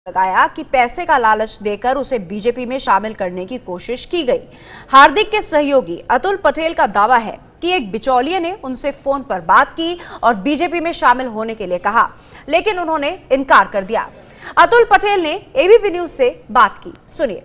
लगाया कि पैसे का लालच देकर उसे बीजेपी में शामिल करने की कोशिश की गई। हार्दिक के सहयोगी अतुल पटेल का दावा है कि एक बिचौलिए ने उनसे फोन पर बात की और बीजेपी में शामिल होने के लिए कहा, लेकिन उन्होंने इनकार कर दिया। अतुल पटेल ने एबीपी न्यूज से बात की, सुनिए।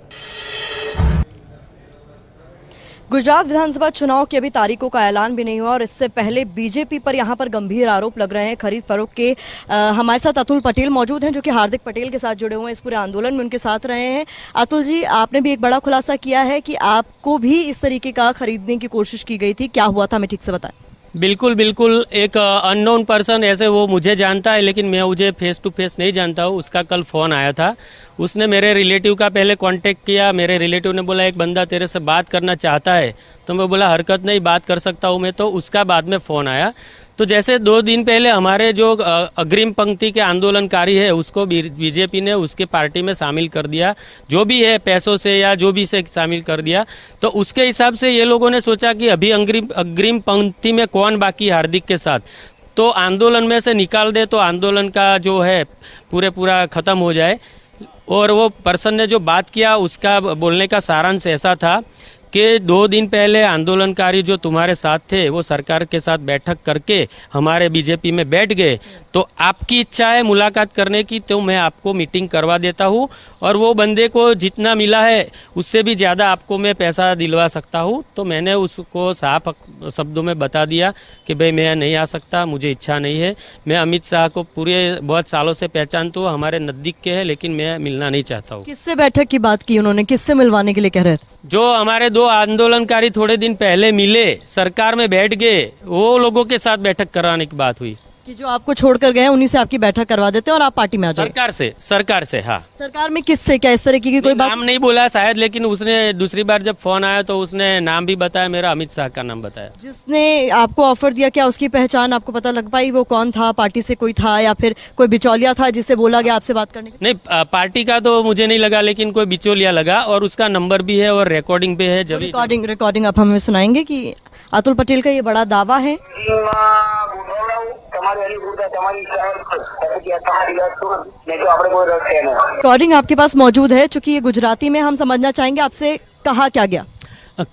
गुजरात विधानसभा चुनाव की अभी तारीखों का ऐलान भी नहीं हुआ और इससे पहले बीजेपी पर यहां पर गंभीर आरोप लग रहे हैं खरीद फरोख्त के। हमारे साथ अतुल पटेल मौजूद हैं जो कि हार्दिक पटेल के साथ जुड़े हुए हैं, इस पूरे आंदोलन में उनके साथ रहे हैं। अतुल जी, आपने भी एक बड़ा खुलासा किया है कि आपको भी इस तरीके का खरीदने की कोशिश की गई थी, क्या हुआ था हमें ठीक से बताएं। बिल्कुल बिल्कुल, एक अननोन पर्सन, ऐसे वो मुझे जानता है लेकिन मैं मुझे फेस टू फेस नहीं जानता हूँ। उसका कल फ़ोन आया था, उसने मेरे रिलेटिव का पहले कांटेक्ट किया। मेरे रिलेटिव ने बोला एक बंदा तेरे से बात करना चाहता है, तो मैं बोला हरकत नहीं, बात कर सकता हूँ मैं। तो उसका बाद में फ़ोन आया। तो जैसे 2 दिन पहले हमारे जो अग्रिम पंक्ति के आंदोलनकारी है उसको बीजेपी ने उसके पार्टी में शामिल कर दिया, जो भी है पैसों से या जो भी से शामिल कर दिया। तो उसके हिसाब से ये लोगों ने सोचा कि अभी अग्रिम पंक्ति में कौन बाकी हार्दिक के साथ, तो आंदोलन में से निकाल दे तो आंदोलन का जो है पूरा ख़त्म हो जाए। और वो पर्सन ने जो बात किया उसका बोलने का सारांश ऐसा था कि 2 दिन पहले आंदोलनकारी जो तुम्हारे साथ थे वो सरकार के साथ बैठक करके हमारे बीजेपी में बैठ गए, तो आपकी इच्छा है मुलाकात करने की तो मैं आपको मीटिंग करवा देता हूँ और वो बंदे को जितना मिला है उससे भी ज़्यादा आपको मैं पैसा दिलवा सकता हूँ। तो मैंने उसको साफ शब्दों में बता दिया कि भाई मैं नहीं आ सकता, मुझे इच्छा नहीं है। मैं अमित शाह को पूरे बहुत सालों से पहचानता हूँ, हमारे नज़दीक के हैं, लेकिन मैं मिलना नहीं चाहता हूँ। किससे बैठक की बात की उन्होंने, किससे मिलवाने के लिए कह रहे थे? जो हमारे 2 आंदोलनकारी थोड़े दिन पहले मिले, सरकार में बैठ गए, वो लोगों के साथ बैठक कराने की बात हुई कि जो आपको छोड़कर गए उन्हीं से आपकी बैठक करवा देते हैं और आप पार्टी में आ जाए। सरकार से हाँ। सरकार में किससे, क्या इस तरह की कोई बात? नाम नहीं बोला शायद, लेकिन उसने दूसरी बार जब फोन आया तो उसने नाम भी बताया, मेरा अमित शाह का नाम बताया। जिसने आपको ऑफर दिया, क्या उसकी पहचान आपको पता लग पाई? वो कौन था, पार्टी से कोई था या फिर कोई बिचौलिया था जिससे बोला गया आपसे बात करने के? नहीं, पार्टी का तो मुझे नहीं लगा, लेकिन कोई बिचौलिया लगा और उसका नंबर भी है और रिकॉर्डिंग पे है। जब रिकॉर्डिंग आप हमें सुनाएंगे कि अतुल पटेल का ये बड़ा दावा है। रिकॉर्डिंग आपके पास मौजूद है, चूंकि ये गुजराती में हम समझना चाहेंगे आपसे, कहा क्या गया?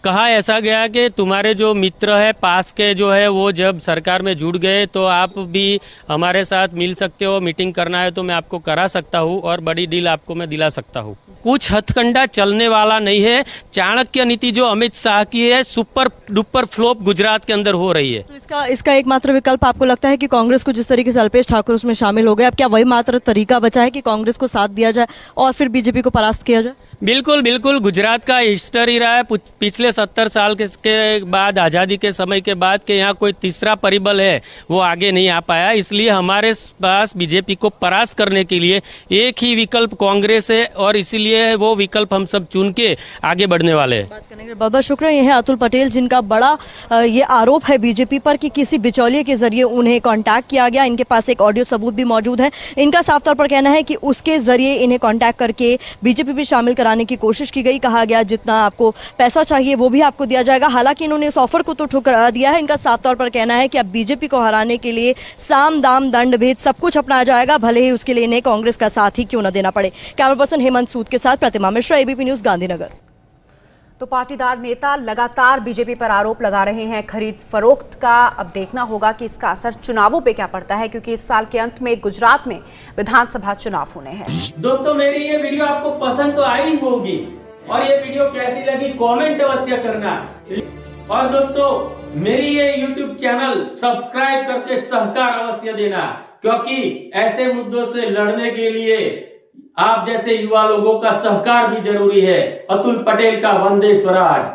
कहा ऐसा गया कि तुम्हारे जो मित्र है पास के जो है वो जब सरकार में जुड़ गए तो आप भी हमारे साथ मिल सकते हो, मीटिंग करना है तो मैं आपको करा सकता हूँ और बड़ी डील आपको मैं दिला सकता हूँ। कुछ हथकंडा चलने वाला नहीं है। चाणक्य नीति जो अमित शाह की है सुपर डुपर फ्लॉप गुजरात के अंदर हो रही है। तो इसका एकमात्र विकल्प आपको लगता है कि कांग्रेस को जिस तरीके से अल्पेश ठाकुर उसमें शामिल हो गए, अब क्या वही मात्र तरीका बचा है कि कांग्रेस को साथ दिया जाए और फिर बीजेपी को परास्त किया जाए? बिल्कुल बिल्कुल, गुजरात का हिस्ट्री रहा है पिछले 70 साल के बाद, आज़ादी के समय के बाद, कि यहाँ कोई तीसरा परिबल है वो आगे नहीं आ पाया। इसलिए हमारे पास बीजेपी को परास्त करने के लिए एक ही विकल्प कांग्रेस है और इसीलिए वो विकल्प हम सब चुन के आगे बढ़ने वाले हैं। बात करने के लिए बहुत बहुत शुक्रिया। ये है अतुल पटेल, जिनका बड़ा ये आरोप है बीजेपी पर कि किसी बिचौलिए के जरिए उन्हें कांटेक्ट किया गया। इनके पास एक ऑडियो सबूत भी मौजूद है। इनका साफ तौर पर कहना है कि उसके जरिए इन्हें कांटेक्ट करके बीजेपी में शामिल कराने की कोशिश की गई। कहा गया जितना आपको पैसा चाहिए वो भी आपको दिया जाएगा। हालांकि इन्होंने इस ऑफर को तो ठुकरा दिया है। इनका साफ तौर पर कहना है कि अब बीजेपी को हराने के लिए साम दाम दंड भेद सब कुछ अपनाया जाएगा, भले ही उसके लिए इन्हें कांग्रेस का साथ ही क्यों न देना पड़े। कैमरा पर्सन हेमंत सूद के साथ प्रतिमा मिश्रा, एबीपी न्यूज, गांधीनगर। तो पाटीदार नेता लगातार बीजेपी पर आरोप लगा रहे हैं खरीद फरोख्त का। अब देखना होगा कि इसका असर चुनावों पे क्या पड़ता है, क्योंकि इस साल के अंत में गुजरात में विधानसभा चुनाव होने हैं। दोस्तों, मेरी ये वीडियो आपको पसंद तो आई होगी और ये वीडियो कैसी लगी कमेंट अवश्य करना। और दोस्तों, मेरी ये YouTube चैनल सब्सक्राइब करके सहकार अवश्य देना, क्योंकि ऐसे मुद्दों से लड़ने के लिए आप जैसे युवा लोगों का सहकार भी जरूरी है। अतुल पटेल का वंदे स्वराज।